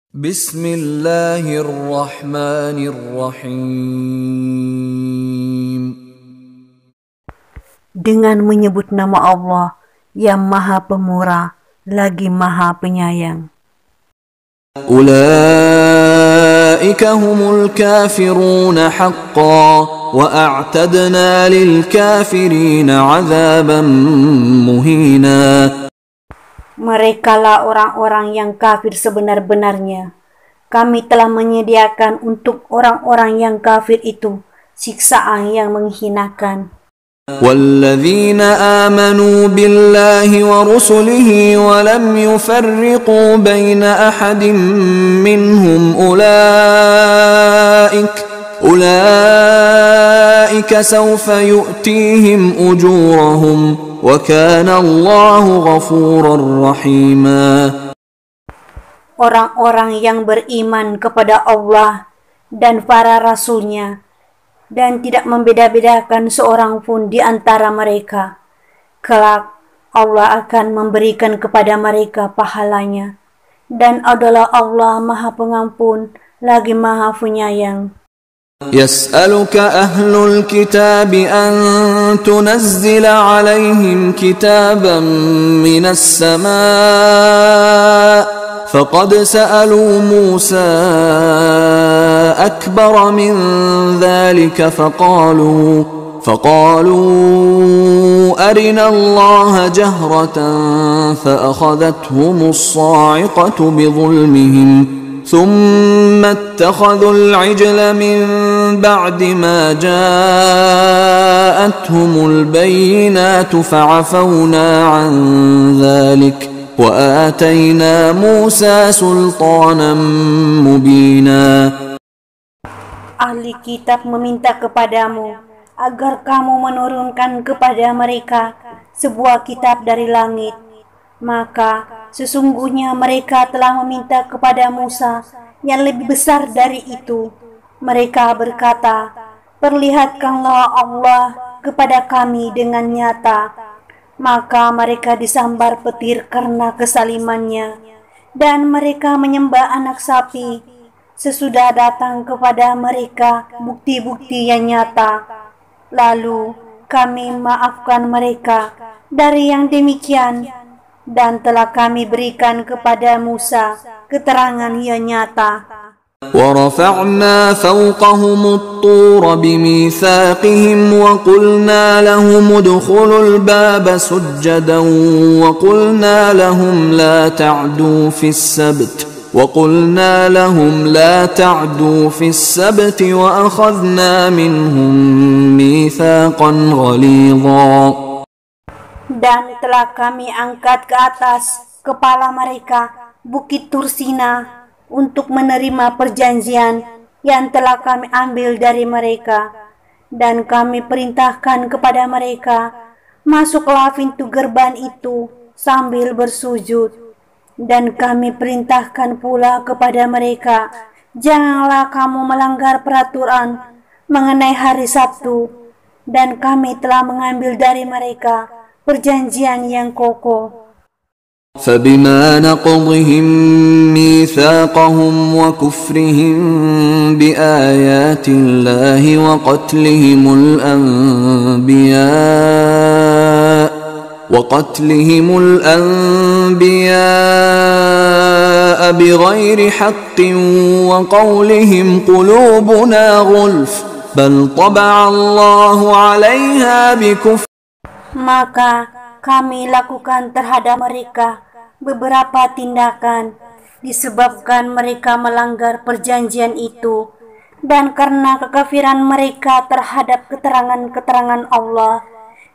Bismillahirrahmanirrahim. Dengan menyebut nama Allah yang Maha Pemurah lagi Maha Penyayang. Ulaika humul kafiruna haqqan wa a'tadna lil kafirina 'adzaban muhina. Merekalah orang-orang yang kafir sebenar-benarnya. Kami telah menyediakan untuk orang-orang yang kafir itu siksaan yang menghinakan. وَالَّذِينَ آمَنُوا بِاللَّهِ وَرُسُلِهِ وَلَمْ يُفَرِّقُوا بَيْنَ أَحَدٍ مِّنْهُمْ أُولَئِكَ سَوْفَ يُؤْتِيهِمْ أُجُورَهُمْ وَكَانَ اللَّهُ غَفُورًا رَّحِيمًا. Orang-orang yang beriman kepada Allah dan para rasulnya dan tidak membeda-bedakan seorang pun di antara mereka, kelak Allah akan memberikan kepada mereka pahalanya, dan adalah Allah Maha Pengampun lagi Maha Penyayang. يسألك أهل الكتاب أن تنزل عليهم كتابا من السماء فقد سألوا موسى أكبر من ذلك فقالوا أرنا الله جهرة فأخذتهم الصاعقة بظلمهم ثم اتخذوا العجل من بعد ما جاءتهم البينات فعفونا عن ذلك وآتينا موسى سلطانا مبينا. Ahli kitab meminta kepadamu agar kamu menurunkan kepada mereka sebuah kitab dari langit. Maka sesungguhnya mereka telah meminta kepada Musa yang lebih besar dari itu. Mereka berkata, perlihatkanlah Allah kepada kami dengan nyata. Maka mereka disambar petir karena kesalimannya, dan mereka menyembah anak sapi sesudah datang kepada mereka bukti-bukti yang nyata. Lalu kami maafkan mereka dari yang demikian, dan telah kami berikan kepada Musa keterangan yang nyata. وَرَفَعْنَا فَوْقَهُمُ الطُّورَ بِمِيثَاقِهِمْ وَقُلْنَا لَهُمُ ادْخُلُوا الْبَابَ سُجَّدًا وَقُلْنَا لَهُمْ لَا تَعْدُوا فِي السَّبْتِ وَأَخَذْنَا مِنْهُمْ مِيثَاقًا غَلِيظًا. Dan telah kami angkat ke atas kepala mereka Bukit Tursina untuk menerima perjanjian yang telah kami ambil dari mereka, dan kami perintahkan kepada mereka, masuklah pintu gerbang itu sambil bersujud, dan kami perintahkan pula kepada mereka, janganlah kamu melanggar peraturan mengenai hari Sabtu, dan kami telah mengambil dari mereka perjanjian yang kokoh. فبما نقضهم ميثاقهم وكفرهم بآيات الله وقتلهم الأنبياء بغير حق وقولهم قلوبنا غلف بل طبع الله عليها بكفر. Maka kami lakukan terhadap mereka beberapa tindakan disebabkan mereka melanggar perjanjian itu, dan karena kekafiran mereka terhadap keterangan-keterangan Allah,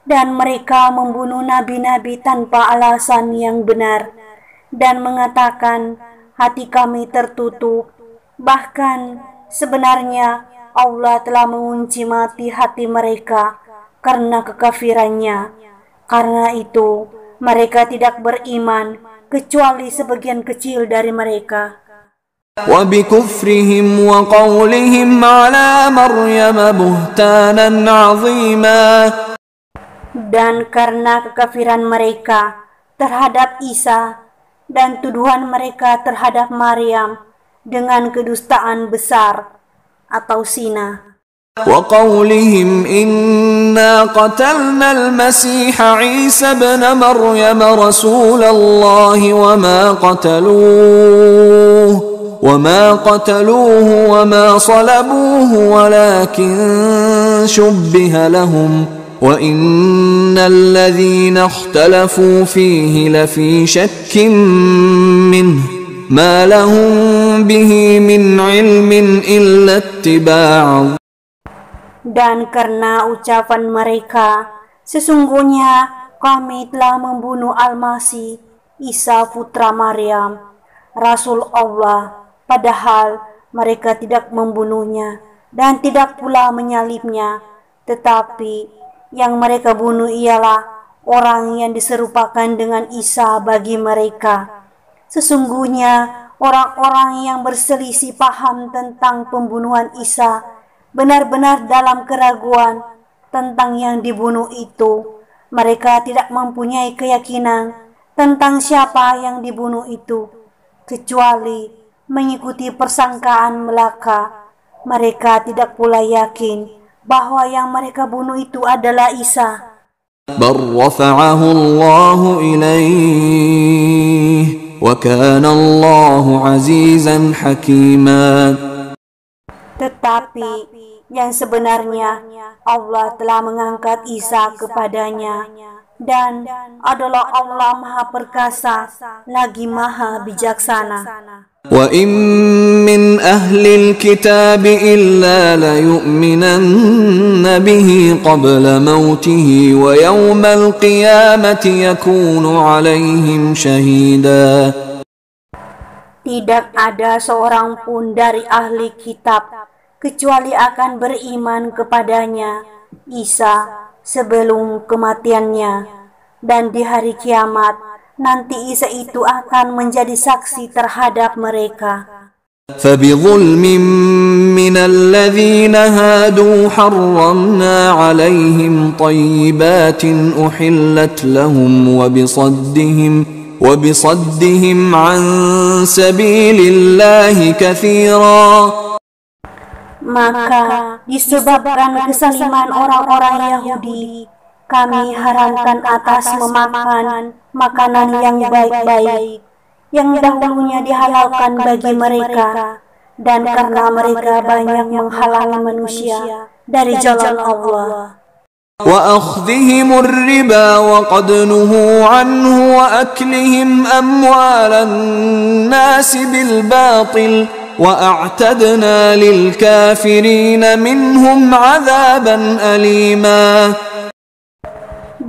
dan mereka membunuh nabi-nabi tanpa alasan yang benar, dan mengatakan hati kami tertutup. Bahkan sebenarnya Allah telah mengunci mati hati mereka karena kekafirannya. Karena itu mereka tidak beriman kecuali sebagian kecil dari mereka. وبكفرهم وقولهم على مريم بهتانا عظيما. Dan karena kekafiran mereka terhadap Isa dan tuduhan mereka terhadap Maryam dengan kedustaan besar atau zina. وقولهم إنا قتلنا المسيح عيسى ابن مريم رسول الله وما قتلوه وما صلبوه ولكن شبه لهم وإن الذين اختلفوا فيه لفي شك منه ما لهم به من علم إلا اتباع. Dan karena ucapan mereka, sesungguhnya kami telah membunuh Al-Masih Isa putra Maryam, Rasul Allah, padahal mereka tidak membunuhnya dan tidak pula menyalibnya, tetapi yang mereka bunuh ialah orang yang diserupakan dengan Isa bagi mereka. Sesungguhnya orang-orang yang berselisih paham tentang pembunuhan Isa benar-benar dalam keraguan tentang yang dibunuh itu. Mereka tidak mempunyai keyakinan tentang siapa yang dibunuh itu, kecuali mengikuti persangkaan belaka. Mereka tidak pula yakin bahwa yang mereka bunuh itu adalah Isa. بل رفعه الله إليه وكان الله عزيزا حكيما. Tetapi yang sebenarnya Allah telah mengangkat Isa kepadanya, dan adalah Allah Maha Perkasa lagi Maha Bijaksana. وَإِن مِّنْ أَهْلِ الْكِتَابِ إِلَّا لَيُؤْمِنَنَّ بِهِ قَبْلَ مَوْتِهِ وَيَوْمَ الْقِيَامَةِ يَكُونُ عَلَيْهِمْ شَهِيدًا. Tidak ada seorang pun dari ahli kitab kecuali akan beriman kepadanya, Isa, sebelum kematiannya, dan di hari kiamat nanti Isa itu akan menjadi saksi terhadap mereka. فَبِظُلْمٍ مِّنَ الَّذِينَ هَادُوا حَرَّمْنَا عَلَيْهِمْ طَيِّبَاتٍ أُحِلَّتْ لَهُمْ وَبِصَدِّهِمْ عَن سَبِيلِ اللَّهِ كَثِيرًا. Maka disebabkan kesaliman orang-orang Yahudi, kami haramkan atas memakan makanan yang baik-baik yang dahulunya dihalalkan bagi mereka, dan karena mereka banyak menghalangi manusia dari jalan Allah. وَأَخْذِهِمُ الرِّبَا وَقَدْ نُهُوا عَنْهُ وَأَكْلِهِمْ أَمْوَالَ النَّاسِ بِالْبَاطِلِ وَأَعْتَدْنَا لِلْكَافِرِينَ مِنْهُمْ عَذَابًا أَلِيمًا.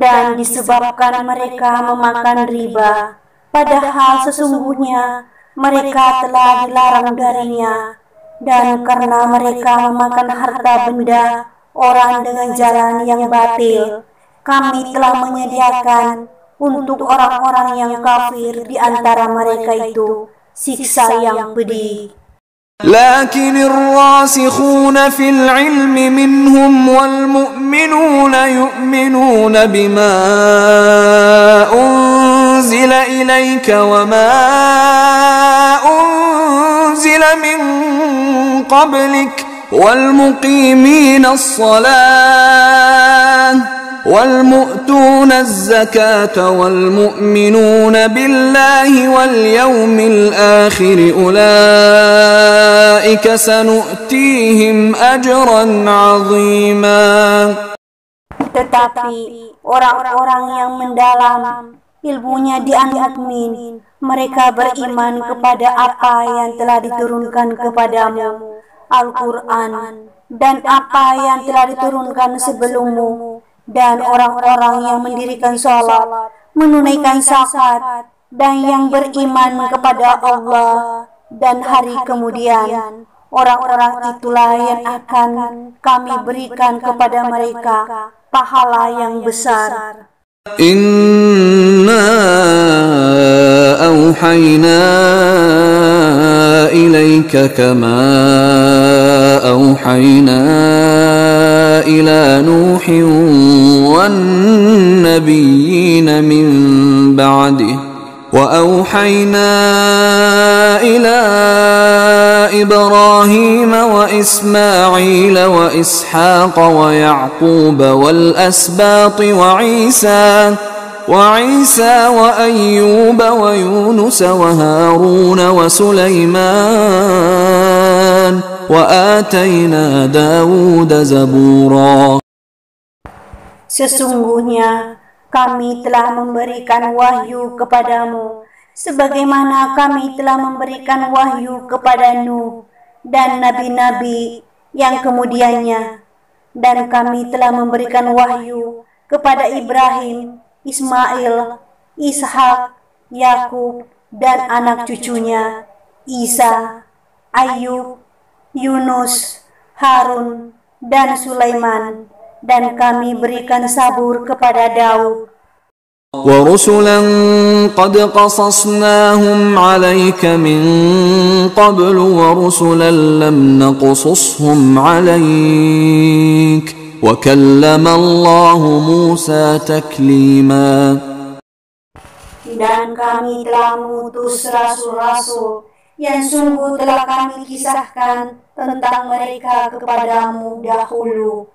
Dan disebabkan mereka memakan riba, padahal sesungguhnya mereka telah dilarang darinya, dan karena mereka memakan harta benda orang dengan jalan yang batil, kami telah menyediakan untuk orang-orang yang kafir di antara mereka itu siksa yang pedih. لكن الراسخون في العلم منهم والمؤمنون يؤمنون بما أنزل إليك وما أنزل من قبلك والمقيمين الصلاة والمؤتون الزكاة والمؤمنون بالله واليوم الآخر أولئك سنؤتيهم أجرا عظيما. Tetapi orang-orang yang mendalam ilmunya di antara mukmin, mereka beriman kepada apa yang telah diturunkan kepadamu, Al-Quran, dan apa yang telah diturunkan sebelummu, dan orang-orang yang mendirikan sholat, menunaikan zakat, dan yang beriman kepada Allah dan hari kemudian, orang-orang itulah yang akan kami berikan kepada mereka pahala yang besar. Inna awhayna ilayka kama awhayna ila Nuhin wan nabiyyin min ba'dih wa awhayna ila إبراهيم وإسماعيل وإسحاق ويعقوب والأسباط وعيسى وأيوب ويونس وهارون وسليمان وآتينا داود زبورا. Sesungguhnya kami telah memberikan wahyu kepadamu, sebagaimana kami telah memberikan wahyu kepada Nuh dan nabi-nabi yang kemudiannya. Dan kami telah memberikan wahyu kepada Ibrahim, Ismail, Ishak, Yakub, dan anak cucunya, Isa, Ayub, Yunus, Harun, dan Sulaiman. Dan kami berikan sabur kepada Daud. ورسلا قد قصصناهم عليك من قبل ورسلا لم نقصصهم عليك وكلم الله موسى تكليما. Dan kami telah mengutus rasul-rasul yang sungguh telah kami kisahkan tentang mereka kepadamu dahulu,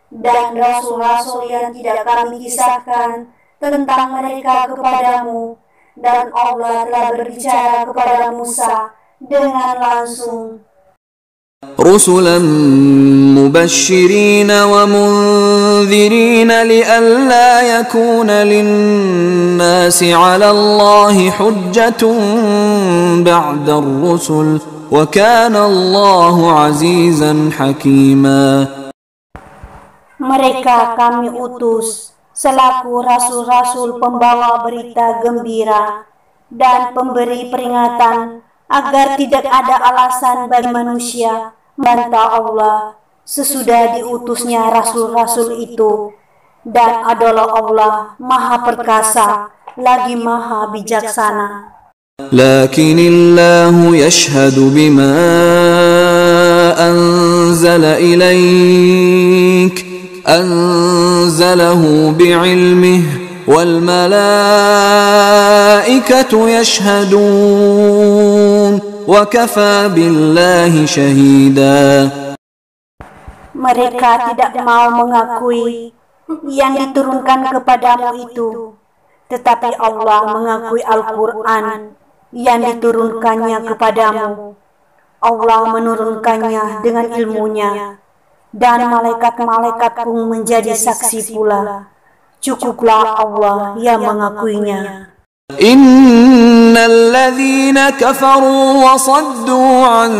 dan rasul-rasul yang tidak kami kisahkan tentang mereka kepadamu, dan Allah telah berbicara kepada Musa dengan langsung. رسلا مبشرين ومنذرين لئلا يكون للناس على الله حجة بعد الرسل وكان الله عزيزا حكيما. Mereka kami utus selaku rasul-rasul pembawa berita gembira dan pemberi peringatan, agar tidak ada alasan bagi manusia membantah Allah sesudah diutusnya rasul-rasul itu, dan adalah Allah Maha Perkasa lagi Maha Bijaksana. لكن الله يشهد بما أنزل إليك أنزله بعلمه والملائكة يشهدون وكفى بالله شهيدا. Mereka tidak mau mengakui yang diturunkan kepadamu itu, tetapi Allah mengakui Al-Quran yang diturunkannya kepadamu. Allah menurunkannya dengan ilmunya, dan malaikat-malaikat pun menjadi saksi pula. Cukuplah Allah yang mengakuinya. Innal ladzina kafaru wa saddu an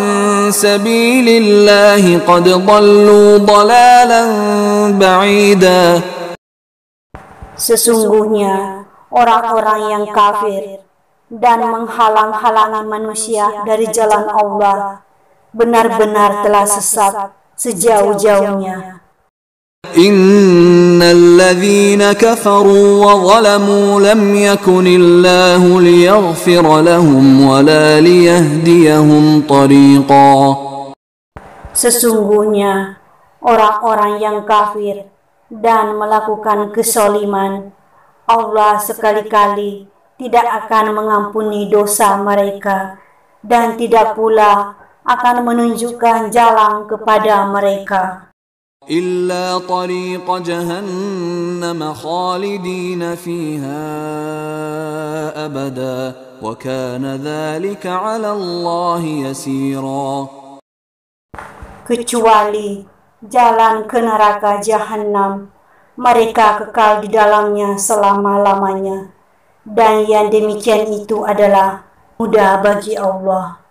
sabilillahi qad dhallu dhalalan ba'ida. Sesungguhnya orang-orang yang kafir dan menghalang-halangi manusia dari jalan Allah benar-benar telah sesat sejauh-jauhnya. Innal ladzina kafaru wa zalamu lam yakunillahu liyaghfira lahum wa la liyahdiyahum tariqa. Sesungguhnya orang-orang yang kafir dan melakukan kesoliman, Allah sekali-kali tidak akan mengampuni dosa mereka, dan tidak pula akan menunjukkan jalan kepada mereka. Illa tariqa jahannam khalidina fiha abada wa kana dhalika 'ala Allah yasira. Kecuali jalan ke neraka jahanam, mereka kekal di dalamnya selama-lamanya, dan yang demikian itu adalah mudah bagi Allah.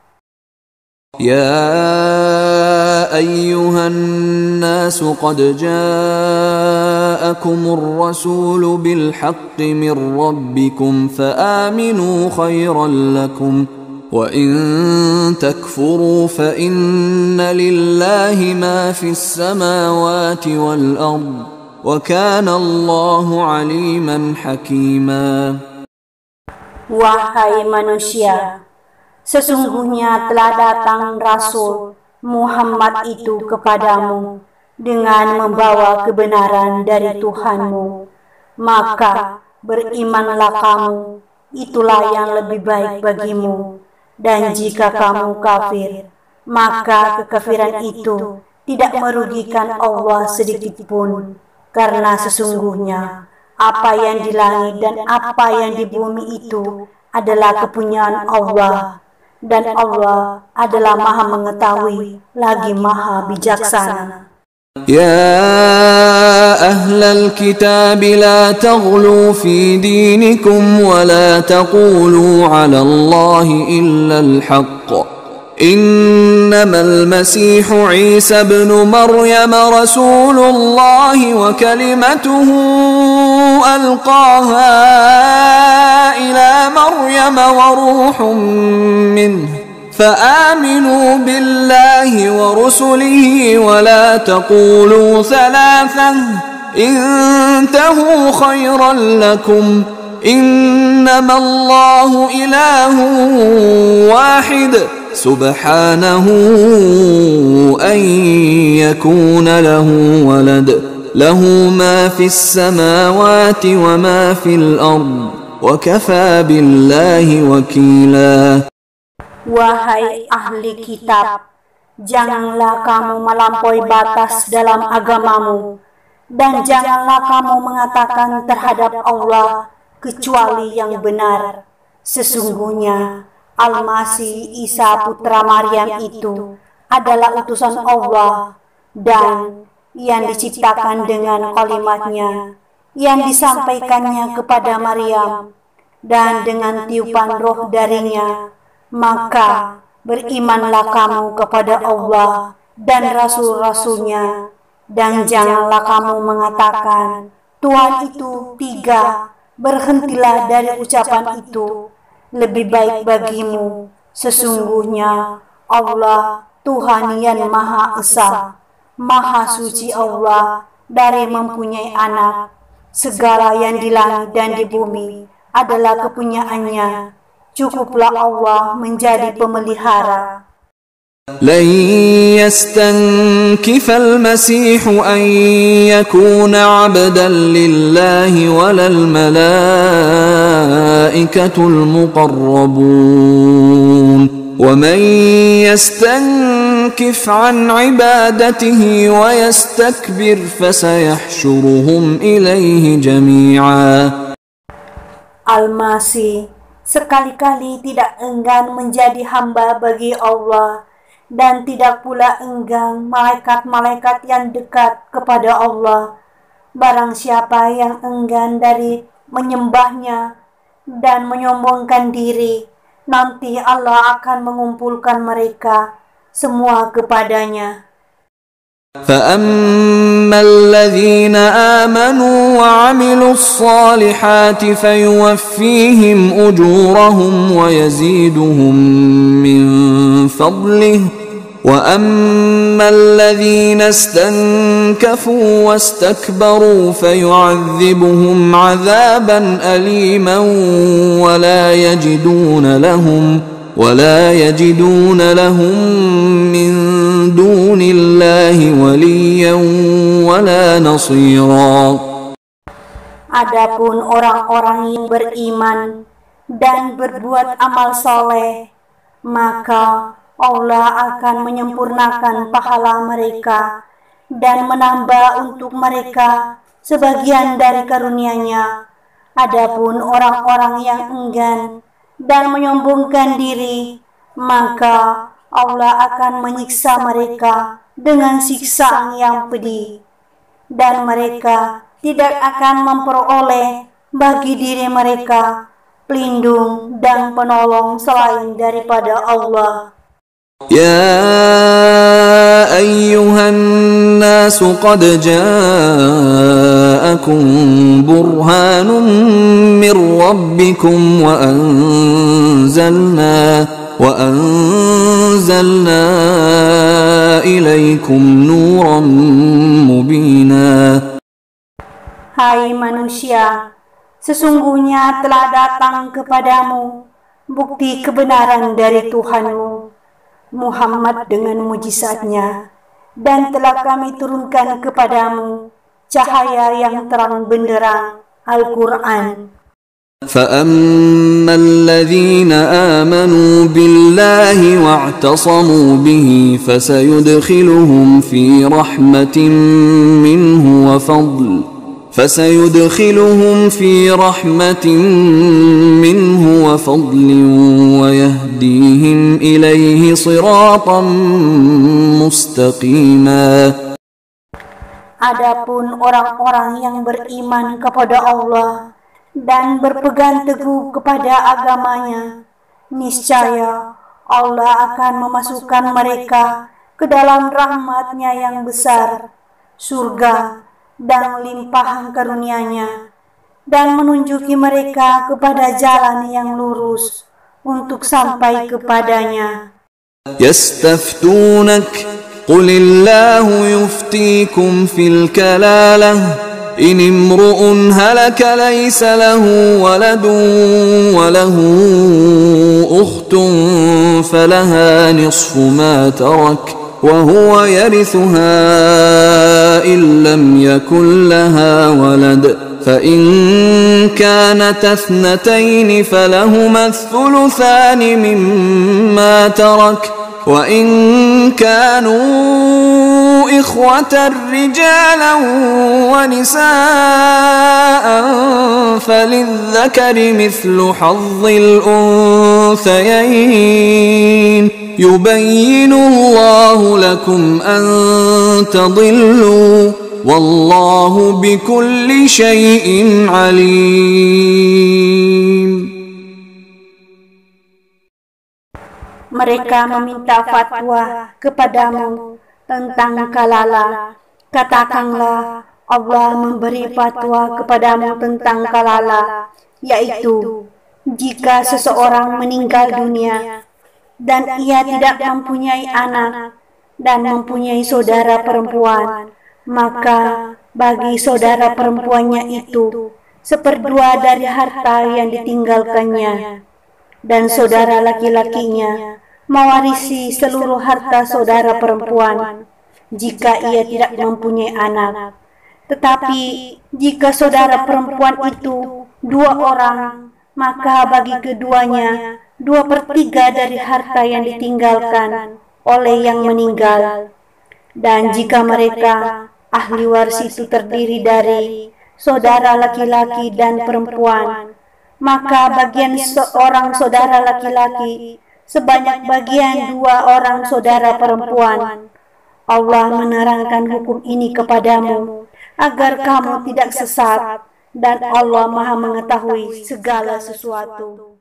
يا أيها الناس قد جاءكم الرسول بالحق من ربكم فآمنوا خيرا لكم وإن تكفروا فإن لله ما في السماوات والأرض وكان الله عليما حكيما. Wahai manusia, sesungguhnya telah datang Rasul Muhammad itu kepadamu dengan membawa kebenaran dari Tuhanmu, maka berimanlah kamu, itulah yang lebih baik bagimu. Dan jika kamu kafir, maka kekafiran itu tidak merugikan Allah sedikitpun, karena sesungguhnya apa yang di langit dan apa yang di bumi itu adalah kepunyaan Allah, dan Allah adalah Maha Mengetahui lagi Maha Bijaksana. يا أهل الكتاب لا تغلوا في دينكم ولا تقولوا على الله إلا الحق إنما المسيح عيسى ابن مريم رسول الله وكلمته ألقاها إلى مريم وروح منه فآمنوا بالله ورسله ولا تقولوا ثلاثة انتهوا خيرا لكم إنما الله إله واحد سبحانه أن يكون له ولد له ما في السماوات وما في الأرض وكفى بالله وكيلا. Wahai ahli kitab, janganlah kamu melampaui batas dalam agamamu, dan janganlah kamu mengatakan terhadap Allah kecuali yang benar. Sesungguhnya Al-Masih Isa putra Maryam itu adalah utusan Allah, dan yang diciptakan dengan kalimatnya yang disampaikannya kepada Maryam, dan dengan tiupan roh darinya. Maka berimanlah kamu kepada Allah dan Rasul-Rasulnya, dan janganlah kamu mengatakan Tuhan itu tiga. Berhentilah dari ucapan itu. Lebih baik bagimu sesungguhnya Allah Tuhan yang Maha Esa, Maha Suci Allah dari mempunyai anak. Segala yang di langit dan di bumi adalah kepunyaannya. Cukuplah Allah menjadi pemelihara. لن يستنكف المسيح أن يكون عبدا لله ولا الملائكة المقربون ومن يستنكف عن عبادته ويستكبر فسيحشرهم إليه جميعا. Al-Masih sekali-kali tidak enggan menjadi hamba bagi Allah, dan tidak pula enggan malaikat-malaikat yang dekat kepada Allah. Barang siapa yang enggan dari menyembahnya dan menyombongkan diri, nanti Allah akan mengumpulkan mereka semua kepadanya. فأما الذين آمنوا وعملوا الصالحات فيوفيهم أجورهم ويزيدهم من فضله وأما الذين استنكفوا واستكبروا فيعذبهم عذابا أليما ولا يجدون لهم من دون الله وليا ولا نصيرا. Adapun orang-orang yang beriman dan berbuat amal soleh, maka Allah akan menyempurnakan pahala mereka dan menambah untuk mereka sebagian dari karunia-Nya. Adapun orang-orang yang enggan dan menyombongkan diri, maka Allah akan menyiksa mereka dengan siksaan yang pedih, dan mereka tidak akan memperoleh bagi diri mereka pelindung dan penolong selain daripada Allah. يا أيها الناس قد جاءكم برهان من ربكم وأنزلنا إليكم نورا مبينا. Hai manusia, sesungguhnya telah datang kepadamu bukti kebenaran dari Tuhanmu, Muhammad dengan mujizatnya, dan telah kami turunkan kepadamu cahaya yang terang benderang, Al-Quran. فأما الذين آمنوا بالله واعتصموا به فسيدخلهم في رحمة منه وفضل ويهديهم إليه صراطا مستقيما. Adapun orang-orang yang beriman kepada Allah dan berpegang teguh kepada agamanya, niscaya Allah akan memasukkan mereka ke dalam rahmat-Nya yang besar, surga dan limpahan karunia-Nya, dan menunjuki mereka kepada jalan yang lurus untuk sampai kepadanya. Yastaftunak قل الله يفتيكم في الكلالة إن امرؤ هلك ليس له ولد وله أخت فلها نصف ما ترك وهو يرثها إن لم يكن لها ولد فإن كانت اثنتين فلهما الثلثان مما ترك وإن كانوا إخوة رجالا ونساء فللذكر مثل حظ الأنثيين يبين الله لكم أن تضلوا والله بكل شيء عليم. Mereka meminta fatwa kepadamu tentang kalala. Katakanlah, Allah memberi fatwa kepadamu tentang kalala, yaitu jika seseorang meninggal dunia dan ia tidak mempunyai anak dan mempunyai saudara perempuan, maka bagi saudara perempuannya itu seperdua dari harta yang ditinggalkannya, dan saudara laki-lakinya mewarisi seluruh harta saudara perempuan jika ia tidak mempunyai anak. Tetapi jika saudara perempuan itu 2 orang, maka bagi keduanya 2/3 dari harta yang ditinggalkan oleh yang meninggal. Dan jika mereka ahli waris itu terdiri dari saudara laki-laki dan perempuan, maka bagian seorang saudara laki-laki sebanyak bagian 2 orang saudara perempuan. Allah menerangkan hukum ini kepadamu agar kamu tidak sesat, dan Allah Maha mengetahui segala sesuatu.